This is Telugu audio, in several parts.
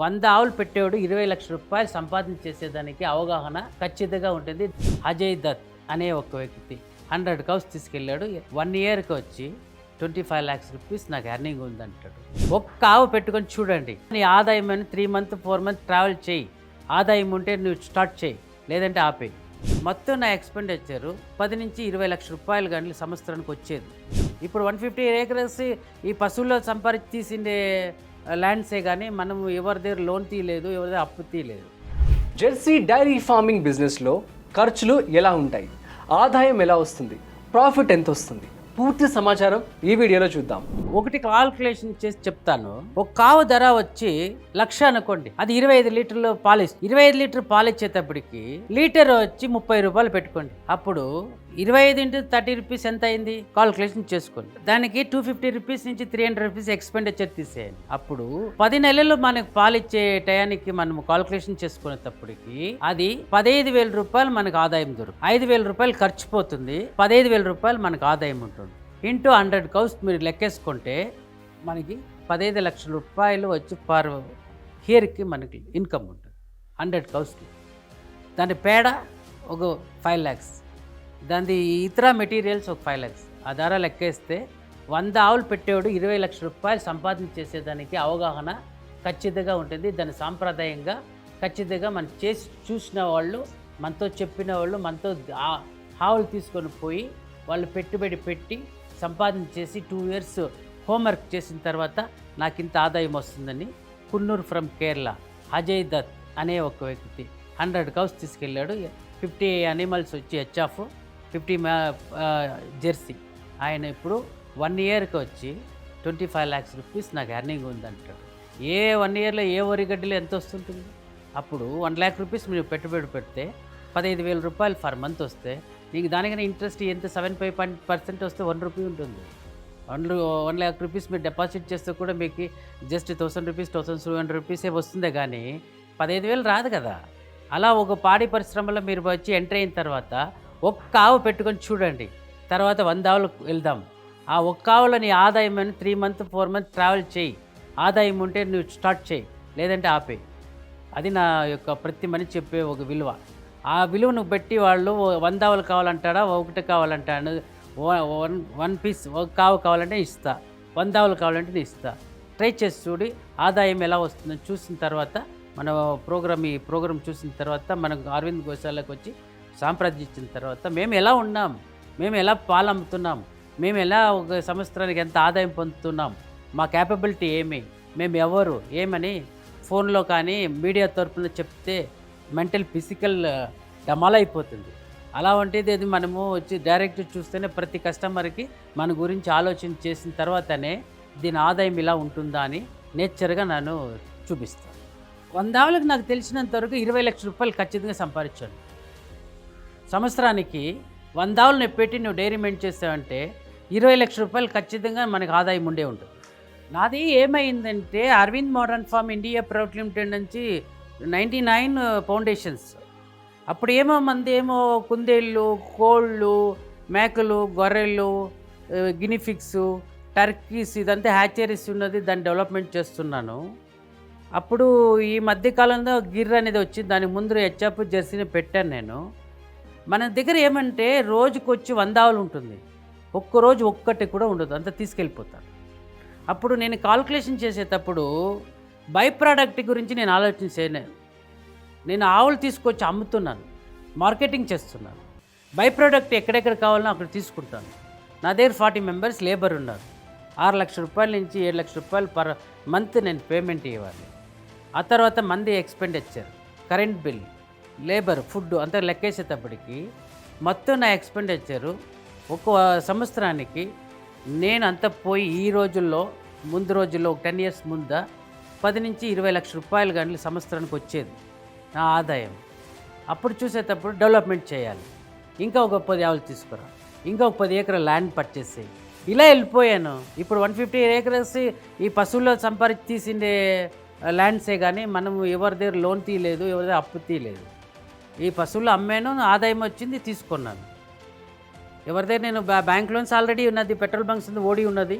100 ఆవులు పెట్టేవాడు 20 లక్షల రూపాయలు సంపాదన చేసేదానికి అవగాహన ఖచ్చితంగా ఉంటుంది. అజయ్ దత్ అనే ఒక వ్యక్తి 100 కౌస్ తీసుకెళ్ళాడు. 1 ఇయర్కి వచ్చి 25 lakhs రూపీస్ నాకు ఎర్నింగ్ ఉందంటాడు. ఒక్క ఆవు పెట్టుకొని చూడండి. నీ ఆదాయం అని 3 months 4 months ట్రావెల్ చేయి. ఆదాయం ఉంటే నువ్వు స్టార్ట్ చేయి, లేదంటే ఆపేయి. మొత్తం నా ఎక్స్పెండిచరు 10 నుంచి 20 లక్షల రూపాయలు కానీ సంవత్సరానికి వచ్చేది. ఇప్పుడు 150 acres ఈ పశువుల్లో సంపాదించి తీసిండే ల్యాండ్సే కానీ మనం ఎవరి దగ్గర లోన్ తీయలేదు, ఎవరి దగ్గర అప్పు తీయలేదు. జెర్సీ డైరీ ఫార్మింగ్ బిజినెస్లో ఖర్చులు ఎలా ఉంటాయి, ఆదాయం ఎలా వస్తుంది, ప్రాఫిట్ ఎంత వస్తుంది, పూర్తి సమాచారం ఈ వీడియోలో చూద్దాం. ఒకటి కాల్కులేషన్ చేసి చెప్తాను. ఒక కావు ధర వచ్చి 1,00,000 అనుకోండి, అది 25 లీటర్లు పాలిస్తుంది. 25 లీటర్ పాలు ఇచ్చేటప్పటికి లీటర్ వచ్చి 30 రూపాయలు పెట్టుకోండి. అప్పుడు 25 into 30 రూపీస్ ఎంత అయింది కాల్కులేషన్ చేసుకోండి. దానికి 250 రూపీస్ నుంచి 300 రూపీస్ ఎక్స్పెండిచర్ తీసేయండి. అప్పుడు 10 నెలలు మనకు పాలిచ్చే టయానికి మనం కాల్కులేషన్ చేసుకునేటప్పటికి అది 15,000 రూపాయలు మనకు ఆదాయం దొరుకుతుంది. 5,000 రూపాయలు ఖర్చు పోతుంది, 15,000 రూపాయలు మనకు ఆదాయం ఉంటుంది. ఇంటూ 100 కౌస్ మీరు లెక్కేసుకుంటే మనకి 15 లక్షల రూపాయలు వచ్చి పర్ ఇయర్కి మనకి ఇన్కమ్ ఉంటుంది 100 కౌస్కి. దాని పేడ ఒక 5 lakhs, దాని ఇతర మెటీరియల్స్ ఒక 5 lakhs. ఆ ధర లెక్కేస్తే 100 ఆవులు పెట్టేవాడు 20 లక్షల రూపాయలు సంపాదన చేసేదానికి అవగాహన ఖచ్చితంగా ఉంటుంది. దాని సాంప్రదాయంగా ఖచ్చితంగా మనం చేసి చూసిన వాళ్ళు, మనతో చెప్పిన వాళ్ళు, మనతో ఆవులు తీసుకొని పోయి వాళ్ళు పెట్టుబడి పెట్టి సంపాదన చేసి 2 years హోంవర్క్ చేసిన తర్వాత నాకు ఇంత ఆదాయం వస్తుందని కున్నూరు ఫ్రమ్ కేరళ అజయ్ దత్ అనే ఒక వ్యక్తి 100 కౌస్ తీసుకెళ్ళాడు. 50 animals వచ్చి హెచ్ఆఫ్, 50 జెర్సీ. ఆయన ఇప్పుడు 1 ఇయర్కి వచ్చి 25 lakhs రూపీస్ నాకు ఎర్నింగ్ ఉందంటాడు. 1 ఇయర్లో ఏ వరిగడ్డలు ఎంత వస్తుంటుంది? అప్పుడు 1 lakh రూపీస్ మీరు పెట్టుబడి పెడితే 15,000 రూపాయలు ఫర్ మంత్ వస్తే నీకు దానికన్నా ఇంట్రెస్ట్ ఎంత 75% వస్తే 1 రూపీ ఉంటుంది. 1 lakh రూపీస్ మీరు డిపాజిట్ చేస్తే కూడా మీకు జస్ట్ 1,000 రూపీస్ 1,200 రూపీసే వస్తుందే కానీ 15,000 రాదు కదా. అలా ఒక పాడి పరిశ్రమలో మీరు వచ్చి ఎంటర్ అయిన తర్వాత ఒక్క ఆవు పెట్టుకొని చూడండి. తర్వాత 100 ఆవులకు వెళ్దాం. ఆ ఒక్క ఆవులో నీ ఆదాయం అని 3 months 4 months ట్రావెల్ చేయి. ఆదాయం ఉంటే నువ్వు స్టార్ట్ చేయి, లేదంటే ఆపేయి. అది నా యొక్క ప్రతి మనిషి చెప్పే ఒక విలువ. ఆ విలువను బట్టి వాళ్ళు 100 ఆవులు కావాలంటాడా, ఒకటి కావాలంటాడు, 1 piece ఒక కావు కావాలంటే ఇస్తా, 100 ఆవులు కావాలంటే నేను ఇస్తా. ట్రై చేసి చూడి ఆదాయం ఎలా వస్తుందని చూసిన తర్వాత మన ఈ ప్రోగ్రామ్ చూసిన తర్వాత మనకు అరవింద్ గోశాలకు వచ్చి సంప్రదించిన తర్వాత మేము ఎలా ఉన్నాం, మేము ఎలా పాలు అమ్ముతున్నాం, మేము ఎలా ఒక సంవత్సరానికి ఎంత ఆదాయం పొందుతున్నాం, మా క్యాపబిలిటీ ఏమి, మేము ఎవరు ఏమని ఫోన్లో కానీ మీడియా తరపున చెప్తే మెంటల్ ఫిజికల్ డమాల్ అయిపోతుంది. అలా వంటిది అది మనము వచ్చి డైరెక్ట్ చూస్తేనే ప్రతి కస్టమర్కి మన గురించి ఆలోచన చేసిన తర్వాతనే దీని ఆదాయం ఇలా ఉంటుందా అని నేచర్గా నేను చూపిస్తాను. 100 ఆవులకు నాకు తెలిసినంత వరకు 20 లక్షల రూపాయలు ఖచ్చితంగా సంపాదించాను. సంవత్సరానికి 100 ఆవులను పెట్టి నువ్వు డైరీ మెయింటైన్ చేస్తావంటే 20 లక్షల రూపాయలు ఖచ్చితంగా మనకు ఆదాయం ఉండే ఉంటుంది. నాది ఏమైందంటే Aravind modern farm India private limited నుంచి 99 ఫౌండేషన్స్. అప్పుడు మంది కుందేళ్ళు, కోళ్ళు, మేకలు, గొర్రెలు, గినిఫిక్స్, టర్కీస్ ఇదంతా హ్యాచరీస్ ఉన్నది. దాన్ని డెవలప్మెంట్ చేస్తున్నాను. అప్పుడు ఈ మధ్యకాలంలో గిర్ అనేది వచ్చింది. దానికి ముందు హెచ్ఎఫ్ జెర్సీని పెట్టాను నేను. మన దగ్గర ఏమంటే రోజుకు వచ్చి 100 ఆవులు ఉంటుంది, ఒక్కరోజు ఒక్కటి కూడా ఉండదు, అంతా తీసుకెళ్ళిపోతాను. అప్పుడు నేను కాల్కులేషన్ చేసేటప్పుడు బై ప్రోడక్ట్ గురించి నేను ఆలోచన చేయలేను. నేను ఆవులు తీసుకొచ్చి అమ్ముతున్నాను, మార్కెటింగ్ చేస్తున్నాను. బై ప్రోడక్ట్ ఎక్కడెక్కడ కావాలన్నా అక్కడ తీసుకుంటాను. నా దగ్గర 40 members లేబర్ ఉన్నారు. 6 లక్షల రూపాయల నుంచి 7 లక్షల రూపాయలు పర్ మంత్ నేను పేమెంట్ ఇవ్వాలి. ఆ తర్వాత మంది expenditure, current bill, labour, food అంతా లెక్కేసేటప్పటికి మొత్తం నా ఎక్స్పెండిచరు ఒక సంవత్సరానికి నేను అంతా పోయి ఈ రోజుల్లో ముందు రోజుల్లో ఒక 10 years ముందా 10 నుంచి 20 లక్షల రూపాయలు కానీ సంవత్సరానికి వచ్చేది నా ఆదాయం. అప్పుడు చూసేటప్పుడు డెవలప్మెంట్ చేయాలి, ఇంకా ఒక 10 ఆవులు తీసుకురా, ఇంకా ఒక 10 acres ల్యాండ్ పర్చేస్ చేయి. ఇలా వెళ్ళిపోయాను. ఇప్పుడు 150 acres ఈ పశువుల్లో సంపాదించి తీసిండే ల్యాండ్సే కానీ మనం ఎవరి దగ్గర లోన్ తీయలేదు, ఎవరి దగ్గర అప్పు తీయలేదు. ఈ పశువులు అమ్మాను, ఆదాయం వచ్చింది, తీసుకున్నాను. ఎవరి దగ్గర నేను బ్యాంక్ లోన్స్ ఆల్రెడీ ఉన్నది, పెట్రోల్ బంక్స్ ఉంది, ఓడి ఉన్నది.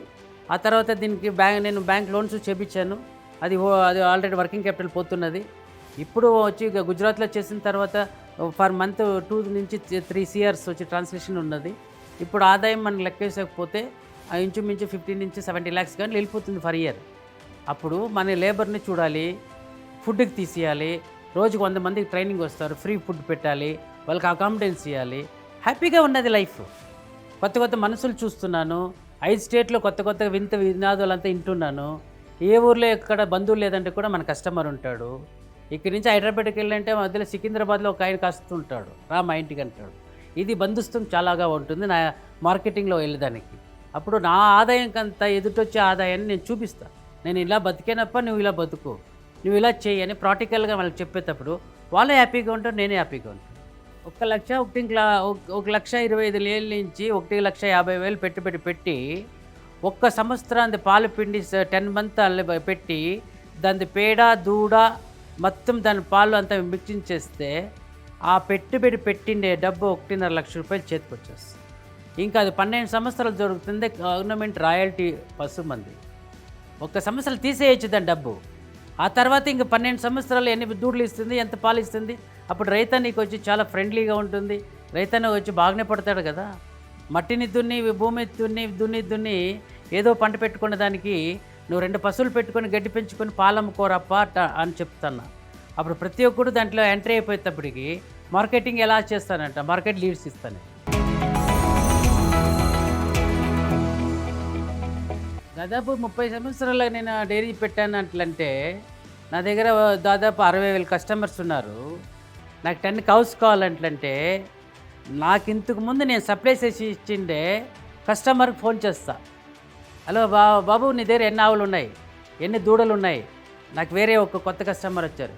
ఆ తర్వాత దీనికి నేను బ్యాంక్ లోన్స్ చేపించాను. అది ఆల్రెడీ వర్కింగ్ క్యాపిటల్ పోతున్నది. ఇప్పుడు వచ్చి గుజరాత్లో చేసిన తర్వాత పర్ మంత్ 2 నుంచి 3 CRs వచ్చి ట్రాన్స్లేషన్ ఉన్నది. ఇప్పుడు ఆదాయం మనం లెక్కేసకపోతే ఇంచుమించు 15 నుంచి 70 lakhs కానీ వెళ్ళిపోతుంది ఫర్ ఇయర్. అప్పుడు మన లేబర్ని చూడాలి, ఫుడ్కి తీసేయాలి, రోజుకు 100 మందికి ట్రైనింగ్ వస్తారు, ఫ్రీ ఫుడ్ పెట్టాలి, వాళ్ళకి అకామిడెన్స్ ఇవ్వాలి. హ్యాపీగా ఉన్నది లైఫ్. కొత్త కొత్త మనుషులు చూస్తున్నాను, 5 స్టేట్లో కొత్త కొత్త వింత వినాదాలంతా వింటున్నాను. ఏ ఊర్లో ఎక్కడ బంధువులు లేదంటే కూడా మన కస్టమర్ ఉంటాడు. ఇక్కడి నుంచి హైదరాబాద్కి వెళ్ళంటే మధ్యలో సికింద్రాబాద్లో ఒక ఆయన కాస్తుంటాడు, రా మా ఇంటికి అంటాడు. ఇది బంధుత్వం చాలాగా ఉంటుంది నా మార్కెటింగ్లో వెళ్ళేదానికి. అప్పుడు నా ఆదాయం కంతా ఎదుటొచ్చే ఆదాయాన్ని నేను చూపిస్తాను. నేను ఇలా బతికేనప్ప, నువ్వు ఇలా బతుకు, నువ్వు ఇలా చేయి అని ప్రాక్టికల్గా వాళ్ళకి చెప్పేటప్పుడు వాళ్ళు హ్యాపీగా ఉంటారు, నేనే హ్యాపీగా ఉంటాను. 1,25,000 నుంచి 1,50,000 పెట్టుబడి పెట్టి ఒక్క సంవత్సరానికి పాలు పిండి 10 months పెట్టి దాని పేడ దూడ మొత్తం దాని పాలు అంతా మిక్సింగ్ చేస్తే ఆ పెట్టుబడి పెట్టిండే డబ్బు 1.5 లక్ష రూపాయలు చేతికి వచ్చేస్తుంది. ఇంకా అది 12 సంవత్సరాలు దొరుకుతుంది. గవర్నమెంట్ రాయల్టీ పసుమంది 1 సంవత్సరాలు తీసేయచ్చు దాని డబ్బు. ఆ తర్వాత ఇంక 12 సంవత్సరాలు ఎన్ని దూడలు ఇస్తుంది, ఎంత పాలు ఇస్తుంది. అప్పుడు రైతానికి వచ్చి చాలా ఫ్రెండ్లీగా ఉంటుంది. రైతాన్ని వచ్చి బాగానే పడతాడు కదా. మట్టిని దున్ని భూమి దున్ని ఏదో పంట పెట్టుకునే దానికి నువ్వు 2 పశువులు పెట్టుకొని గడ్డి పెంచుకొని పాలు అమ్ముకోరప్ప అని చెప్తున్నా. అప్పుడు ప్రతి ఒక్కరు దాంట్లో ఎంట్రీ అయిపోయేటప్పటికి మార్కెటింగ్ ఎలా చేస్తానంట, మార్కెట్ లీడ్స్ ఇస్తాను. దాదాపు 30 సంవత్సరాలు నేను డైరీ పెట్టాను అట్లంటే నా దగ్గర దాదాపు 60,000 కస్టమర్స్ ఉన్నారు. నాకు 10 cows కావాలంటే నాకు ఇంతకు ముందు నేను సప్లై చేసి ఇచ్చిండే కస్టమర్కి ఫోన్ చేస్తా. హలో బాబు, నీ దగ్గర ఎన్ని ఆవులు ఉన్నాయి, ఎన్ని దూడలు ఉన్నాయి, నాకు వేరే ఒక కొత్త కస్టమర్ వచ్చారు,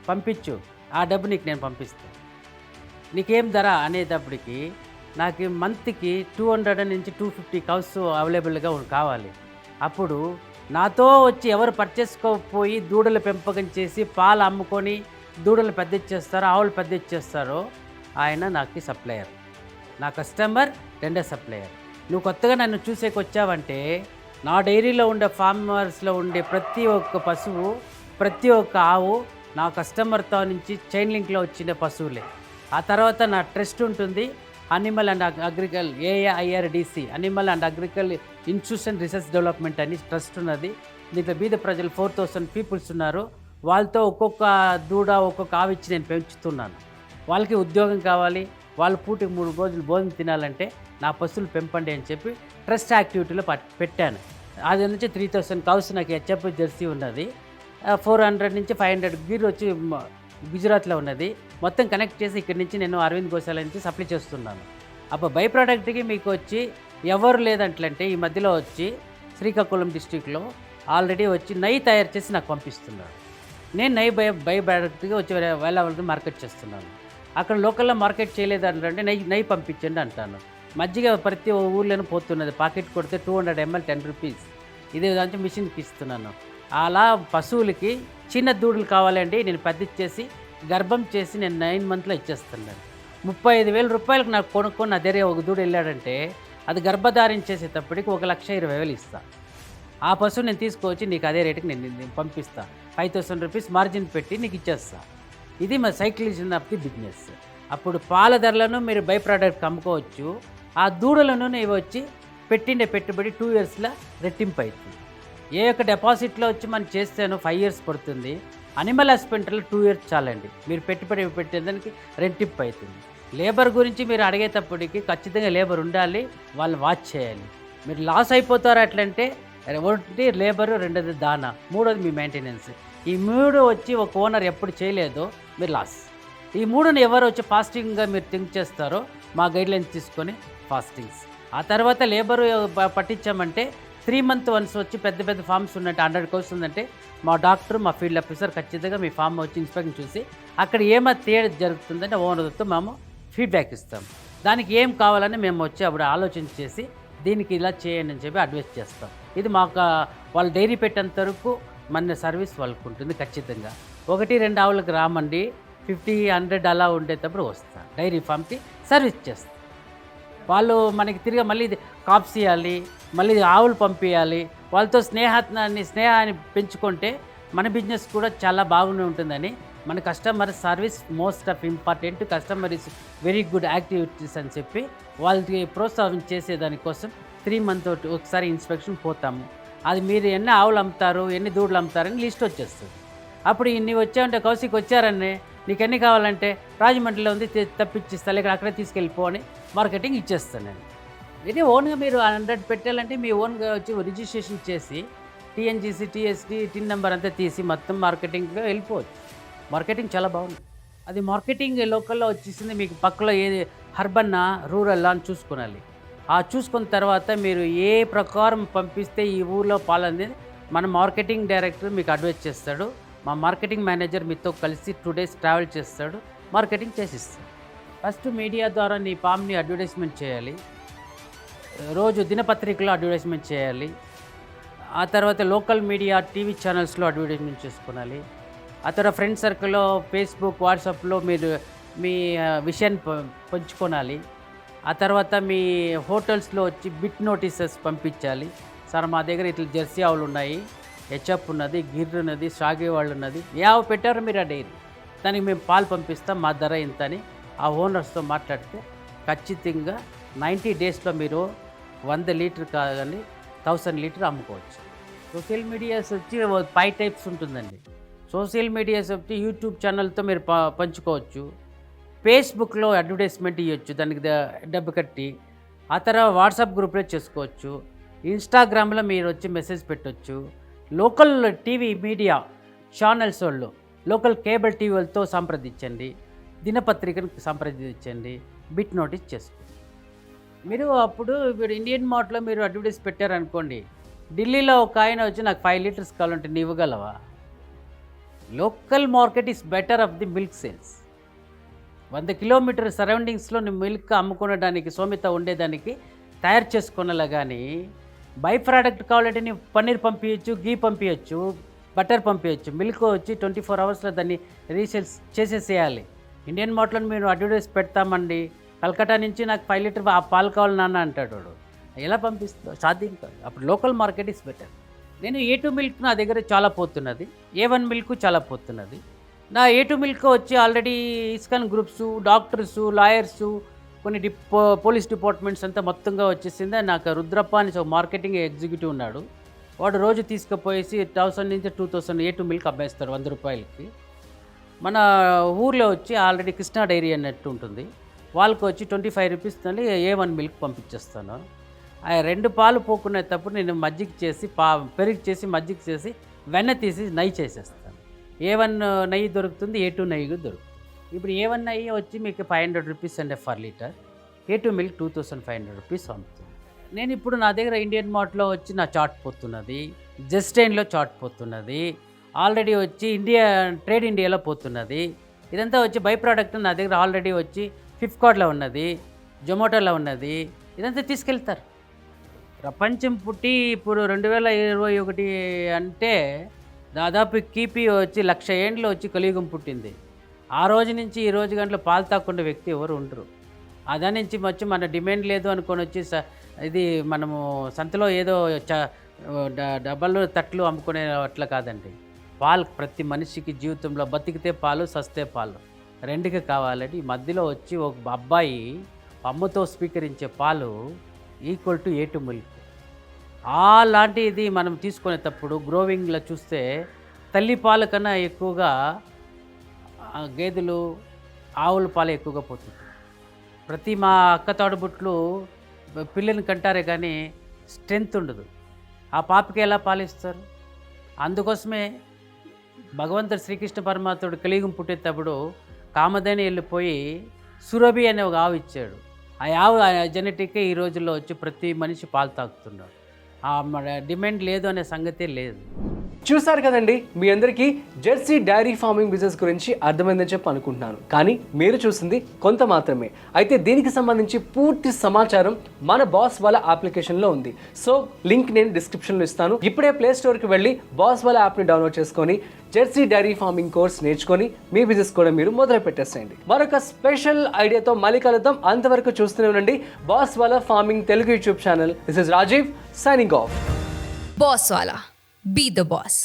పంపించు, ఆ డబ్బు నీకు నేను పంపిస్తాను, నీకేం ధర అనేటప్పటికి నాకు మంత్కి 200 నుంచి 250 cows అవైలబుల్గా కావాలి. అప్పుడు నాతో వచ్చి ఎవరు పర్చేసుకోపోయి దూడలు పెంపకం చేసి పాలు అమ్ముకొని దూడలు పెద్ద ఇచ్చేస్తారో, ఆవులు పెద్ద ఇచ్చేస్తారో ఆయన నాకు సప్లయర్, నా కస్టమర్ రెండో సప్లయర్. నువ్వు కొత్తగా నన్ను చూసేకి వచ్చావంటే నా డైరీలో ఉండే ఫార్మర్స్లో ఉండే ప్రతి ఒక్క పశువు, ప్రతి ఒక్క ఆవు నా కస్టమర్తో నుంచి చైన్ లింక్లో వచ్చిన పశువులే. ఆ తర్వాత నా ట్రస్ట్ ఉంటుంది, animal and agricultural AIRDC, animal and agricultural institution research development అని ట్రస్ట్ ఉన్నది. దీంట్లో బీద ప్రజలు 4,000 పీపుల్స్ ఉన్నారు. వాళ్ళతో ఒక్కొక్క దూడ ఒక్కొక్క ఆవు ఇచ్చి నేను పెంచుతున్నాను. వాళ్ళకి ఉద్యోగం కావాలి, వాళ్ళు పూటకి 3 రోజులు భోజనం తినాలంటే నా పశువులు పెంపండి అని చెప్పి ట్రస్ట్ యాక్టివిటీలో పెట్టాను. అది నుంచి 3,000 cows నాకు హెచ్ఎఫ్ జెర్సీ ఉన్నది. 400 నుంచి 500 గీర్ వచ్చి గుజరాత్లో ఉన్నది. మొత్తం కనెక్ట్ చేసి ఇక్కడి నుంచి నేను అరవింద్ గోశాల నుంచి సప్లై చేస్తున్నాను. అప్పుడు బై ప్రోడక్ట్కి మీకు వచ్చి ఎవరు లేదంటే ఈ మధ్యలో వచ్చి శ్రీకాకుళం డిస్టిక్లో ఆల్రెడీ వచ్చి నెయ్యి తయారు చేసి నాకు పంపిస్తున్నారు. నేను నెయ్యి బై ప్రోడక్ట్గా వచ్చి వేల మార్కెట్ చేస్తున్నాను. అక్కడ లోకల్లో మార్కెట్ చేయలేదంటే నెయ్యి పంపించండి అంటాను. మజ్జిగ ప్రతి ఊర్లోనూ పోతున్నది, పాకెట్ కొడితే 200 ml 10 rupees. ఇదే దాంట్లో మిషన్కి ఇస్తున్నాను. అలా పశువులకి చిన్న దూడలు కావాలండి, నేను పెద్ద ఇచ్చేసి గర్భం చేసి నేను 9 monthsలో ఇచ్చేస్తున్నాను. 35,000 రూపాయలకు నాకు కొనుక్కొని నా దగ్గర ఒక దూడ వెళ్ళాడంటే అది గర్భధారణ చేసేటప్పటికి 1,20,000 ఇస్తాను. ఆ పశువు నేను తీసుకొచ్చి నీకు అదే రేటుకి నేను పంపిస్తాను. 5,000 rupees మార్జిన్ పెట్టి నీకు ఇచ్చేస్తాను. ఇది మా సైక్లిజం ఆఫ్ ది బిజినెస్. అప్పుడు పాల ధరలను మీరు బై ప్రోడక్ట్ అమ్ముకోవచ్చు. ఆ దూడలను నేను వచ్చి పెట్టిండే పెట్టుబడి 2 yearsలో రెట్టింపు అవుతుంది. ఏ యొక్క డిపాజిట్లో వచ్చి మనం చేస్తానో 5 years పడుతుంది. అనిమల్ హస్బెండరీలో 2 years చాలండి. మీరు పెట్టుబడి పెట్టేదానికి రెట్టింపు అవుతుంది. లేబర్ గురించి మీరు అడిగేటప్పటికి ఖచ్చితంగా లేబర్ ఉండాలి, వాళ్ళు వాచ్ చేయాలి. మీరు లాస్ అయిపోతారు అట్లంటే ఒకటి లేబరు, రెండోది దానా, మూడోది మీ మెయింటెనెన్స్. ఈ 3 వచ్చి ఒక ఓనర్ ఎప్పుడు చేయలేదో మీరు లాస్. ఈ 3ని ఎవరు వచ్చి ఫాస్టింగ్గా మీరు థింక్ చేస్తారో మా గైడ్లైన్స్ తీసుకొని ఫాస్టింగ్స్. ఆ తర్వాత లేబరు పట్టించామంటే 3 months వన్స్ వచ్చి పెద్ద పెద్ద ఫార్మ్స్ ఉన్నట్టు 100 cows ఉందంటే మా డాక్టర్, మా ఫీల్డ్ ఆఫీసర్ ఖచ్చితంగా మీ ఫామ్ వచ్చి ఇన్స్పెక్షన్ చూసి అక్కడ ఏమైనా తేడా జరుగుతుందంటే ఓనర్తో మేము ఫీడ్బ్యాక్ ఇస్తాం. దానికి ఏం కావాలని మేము వచ్చి అప్పుడు ఆలోచన చేసి దీనికి ఇలా చేయండి అని చెప్పి అడ్వైస్ చేస్తాం. ఇది మాకు వాళ్ళు డైరీ పెట్టేంత వరకు మన సర్వీస్ వాళ్ళకు ఉంటుంది. ఖచ్చితంగా 1-2 ఆవులకు రామండి, 50-100 అలా ఉండేటప్పుడు వస్తాను. డైరీ ఫామ్కి సర్వీస్ చేస్తాం. వాళ్ళు మనకి తిరిగి మళ్ళీ కాప్స్ ఇవ్వాలి, మళ్ళీ ఆవులు పంపించాలి. వాళ్ళతో స్నేహాన్ని పెంచుకుంటే మన బిజినెస్ కూడా చాలా బాగానే ఉంటుందని, మన customer service most of important, customer is very good activities అని చెప్పి వాళ్ళకి ప్రోత్సాహం చేసేదానికోసం 3 months ఒకసారి ఇన్స్పెక్షన్ పోతాము. అది మీరు ఎన్ని ఆవులు అమ్ముతారు, ఎన్ని దూడలు అమ్ముతారని లిస్ట్ వచ్చేస్తుంది. అప్పుడు ఇన్ని వచ్చాయంటే కౌశిక్ వచ్చారని నీకు ఎన్ని కావాలంటే రాజమండ్రిలో ఉంది తప్పించిస్తా, లేక అక్కడే తీసుకెళ్ళిపో అని మార్కెటింగ్ ఇచ్చేస్తాను నేను. ఇది ఓన్గా మీరు 100 పెట్టాలంటే మీ ఓన్గా వచ్చి రిజిస్ట్రేషన్ చేసి టీఎన్జీసీ, టీఎస్డి, టిన్ నెంబర్ అంతా తీసి మొత్తం మార్కెటింగ్లో వెళ్ళిపోవచ్చు. మార్కెటింగ్ చాలా బాగుంది. అది మార్కెటింగ్ లోకల్లో వచ్చేసింది. మీకు పక్కలో ఏది అర్బన్నా రూరల్ అని చూసుకోవాలి. ఆ చూసుకున్న తర్వాత మీరు ఏ ప్రకారం పంపిస్తే ఈ ఊర్లో పాలనేది మన మార్కెటింగ్ డైరెక్టర్ మీకు అడ్వైజ్ చేస్తాడు. మా మార్కెటింగ్ మేనేజర్ మీతో కలిసి 2 days ట్రావెల్ చేస్తాడు, మార్కెటింగ్ చేసిస్తాడు. ఫస్ట్ మీడియా ద్వారా నీ పామ్ని అడ్వర్టైజ్మెంట్ చేయాలి, రోజు దినపత్రికలో అడ్వర్టైజ్మెంట్ చేయాలి. ఆ తర్వాత లోకల్ మీడియా టీవీ ఛానల్స్లో అడ్వర్టైజ్మెంట్ చేసుకోవాలి. ఆ తర్వాత ఫ్రెండ్ సర్కిల్లో ఫేస్బుక్, వాట్సాప్లో మీరు మీ విషయాన్ని పంచుకోవాలి. ఆ తర్వాత మీ హోటల్స్లో వచ్చి బిట్ నోటీసెస్ పంపించాలి. సార్ మా దగ్గర ఇట్లా జెర్సీ ఆవులు ఉన్నాయి, హెచ్ఎఫ్ ఉన్నది, గిర్ ఉన్నది, సాగే వాళ్ళు ఉన్నది, ఏ ఆవు పెట్టారో మీరు ఆ డైరీ, దానికి మేము పాలు పంపిస్తాం, మా ధర ఇంత అని ఆ ఓనర్స్తో మాట్లాడితే ఖచ్చితంగా 90 daysలో మీరు 100 లీటర్ కానీ 1000 లీటర్ అమ్ముకోవచ్చు. సోషల్ మీడియాస్ వచ్చి 5 types ఉంటుందండి. సోషల్ మీడియాస్ వచ్చి యూట్యూబ్ ఛానల్తో మీరు పంచుకోవచ్చు, ఫేస్బుక్లో అడ్వర్టైజ్మెంట్ ఇవ్వచ్చు దానికి డబ్బు కట్టి, ఆ తర్వాత వాట్సాప్ గ్రూప్లో చేసుకోవచ్చు, ఇన్స్టాగ్రామ్లో మీరు వచ్చి మెసేజ్ పెట్టవచ్చు, లోకల్ టీవీ మీడియా ఛానల్స్ వాళ్ళు, లోకల్ కేబుల్ టీవీ వాళ్ళతో సంప్రదించండి, దినపత్రికను సంప్రదించండి, బిట్ నోటీస్ చేసుకోండి. మీరు అప్పుడు ఇప్పుడు ఇండియన్ మార్ట్లో మీరు అడ్వర్టైజ్ పెట్టారనుకోండి, ఢిల్లీలో ఒక ఆయన వచ్చి నాకు 5 liters కావాలంటే నీ ఇవ్వగలవా? Local market is better off the milk sales. 100 kilometer సరౌండింగ్స్లో మిల్క్ అమ్ముకునేదానికి సోమిత ఉండేదానికి తయారు చేసుకునేలా, కానీ బై ప్రోడక్ట్ కావాలంటే నీవు పన్నీర్ పంపించచ్చు, గీ పంపించచ్చు, బటర్ పంపించచ్చు. మిల్క్ వచ్చి 24 hours దాన్ని రీసేల్స్ చేసేసేయాలి. ఇండియన్ మార్ట్లో మీరు అడ్వర్టైజ్ పెడతామండి, కలకట్టా నుంచి నాకు 5 liters ఆ పాలు కావాలి నాన్న అంటాడు వాడు, ఎలా పంపిస్తావు? సాధ్యం కాదు. అప్పుడు లోకల్ మార్కెట్ ఈస్ బెటర్. నేను A2 మిల్క్ నా దగ్గర చాలా పోతున్నది, A1 మిల్క్ చాలా పోతున్నది. నా A2 మిల్క్ వచ్చి already ISKCON groups, doctors, lawyers, కొన్ని పోలీస్ డిపార్ట్మెంట్స్ అంతా మొత్తంగా వచ్చేసింది. నాకు రుద్రప్ప అని మార్కెటింగ్ ఎగ్జిక్యూటివ్ ఉన్నాడు, వాడు రోజు తీసుకుపోయేసి 1000 నుంచి 2000 A2 మిల్క్ అమ్మేస్తాడు 100 రూపాయలకి. మన ఊర్లో వచ్చి ఆల్రెడీ కృష్ణా డైరీ అన్నట్టు ఉంటుంది, వాళ్ళకి వచ్చి 25 rupees A1 మిల్క్ పంపించేస్తాను. ఆ 2 పాలు పోకునేటప్పుడు నేను మజ్జిగ చేసి పెరుగు చేసి మజ్జిగ చేసి వెన్న తీసి నెయ్యి చేసేస్తాను. A1 నెయ్యి దొరుకుతుంది, A2 నెయ్యి దొరుకుతుంది. ఇప్పుడు A1 నెయ్యి వచ్చి మీకు 500 rupees అండి per liter, A2 milk 2500 rupees అమ్ముతుంది. నేను ఇప్పుడు నా దగ్గర ఇండియన్ మార్ట్లో వచ్చి నా చాట్ పోతున్నది, జస్టైన్లో చాట్ పోతున్నది, ఆల్రెడీ వచ్చి ట్రేడ్ ఇండియాలో పోతున్నది. ఇదంతా వచ్చి బై ప్రోడక్ట్ నా దగ్గర ఆల్రెడీ వచ్చి ఫ్లిప్కార్ట్లో ఉన్నది, జొమాటోలో ఉన్నది. ఇదంతా తీసుకెళ్తారు. ప్రపంచం పుట్టి ఇప్పుడు 2021 అంటే దాదాపు కీపీ వచ్చి 1,00,000 ఏండ్లు వచ్చి కలియుగం పుట్టింది. ఆ రోజు నుంచి ఈ రోజు గంటలో పాలు తాకుండా వ్యక్తి ఎవరు ఉండరు. దాని నుంచి వచ్చి మన డిమాండ్ లేదు అనుకొని వచ్చి ఇది మనము సంతలో ఏదో డబ్బలు తట్లు అమ్ముకునే అట్లా కాదండి. పాలు ప్రతి మనిషికి జీవితంలో బతికితే పాలు, సస్తే పాలు, రెండుకి కావాలండి. ఈ మధ్యలో వచ్చి ఒక అబ్బాయి అమ్మతో స్వీకరించే పాలు ఈక్వల్ టు A2 మిల్క్. అలాంటిది మనం తీసుకునేటప్పుడు గ్రోవింగ్లో చూస్తే తల్లి పాల కన్నా ఎక్కువగా గేదెలు, ఆవుల పాలు ఎక్కువగా పోతుంది. ప్రతి మా అక్క తోడబుట్లు పిల్లల్ని కంటారే కానీ స్ట్రెంత్ ఉండదు. ఆ పాపకి ఎలా పాలిస్తారు? అందుకోసమే భగవంతుడు శ్రీకృష్ణ పరమాత్ముడు కలియుగం పుట్టేటప్పుడు కామధేని వెళ్ళిపోయి సురభి అనే ఒక ఆవు ఇచ్చాడు. ఆ ఆవు జెనెటిక్ ఈ రోజుల్లో వచ్చి ప్రతి మనిషి పాలు తాగుతున్నాడు. డిమాండ్ లేదు అనే సంగతే లేదు. చూసారు కదండి, మీ అందరికీ జెర్సీ డైరీ ఫార్మింగ్ బిజినెస్ గురించి అర్థమైందని చెప్పి అనుకుంటున్నాను. కానీ మీరు చూసింది కొంత మాత్రమే. అయితే దీనికి సంబంధించి పూర్తి సమాచారం మన బాస్ వాళ్ళ అప్లికేషన్లో ఉంది. సో లింక్ నేను డిస్క్రిప్షన్లో ఇస్తాను. ఇప్పుడే ప్లే స్టోర్కి వెళ్ళి బాస్ వాళ్ళ యాప్ని డౌన్లోడ్ చేసుకొని జెర్సీ డైరీ ఫార్మింగ్ కోర్స్ నేర్చుకొని మీ బిజినెస్ కూడా మీరు మొదలు పెట్టేసేయండి. మరొక స్పెషల్ ఐడియాతో మళ్ళీ కలుద్దాం. అంతవరకు చూస్తూనే ఉండండి Boss Wala farming Telugu YouTube channel. This is Rajiv signing off. Boss Wala. Be the boss.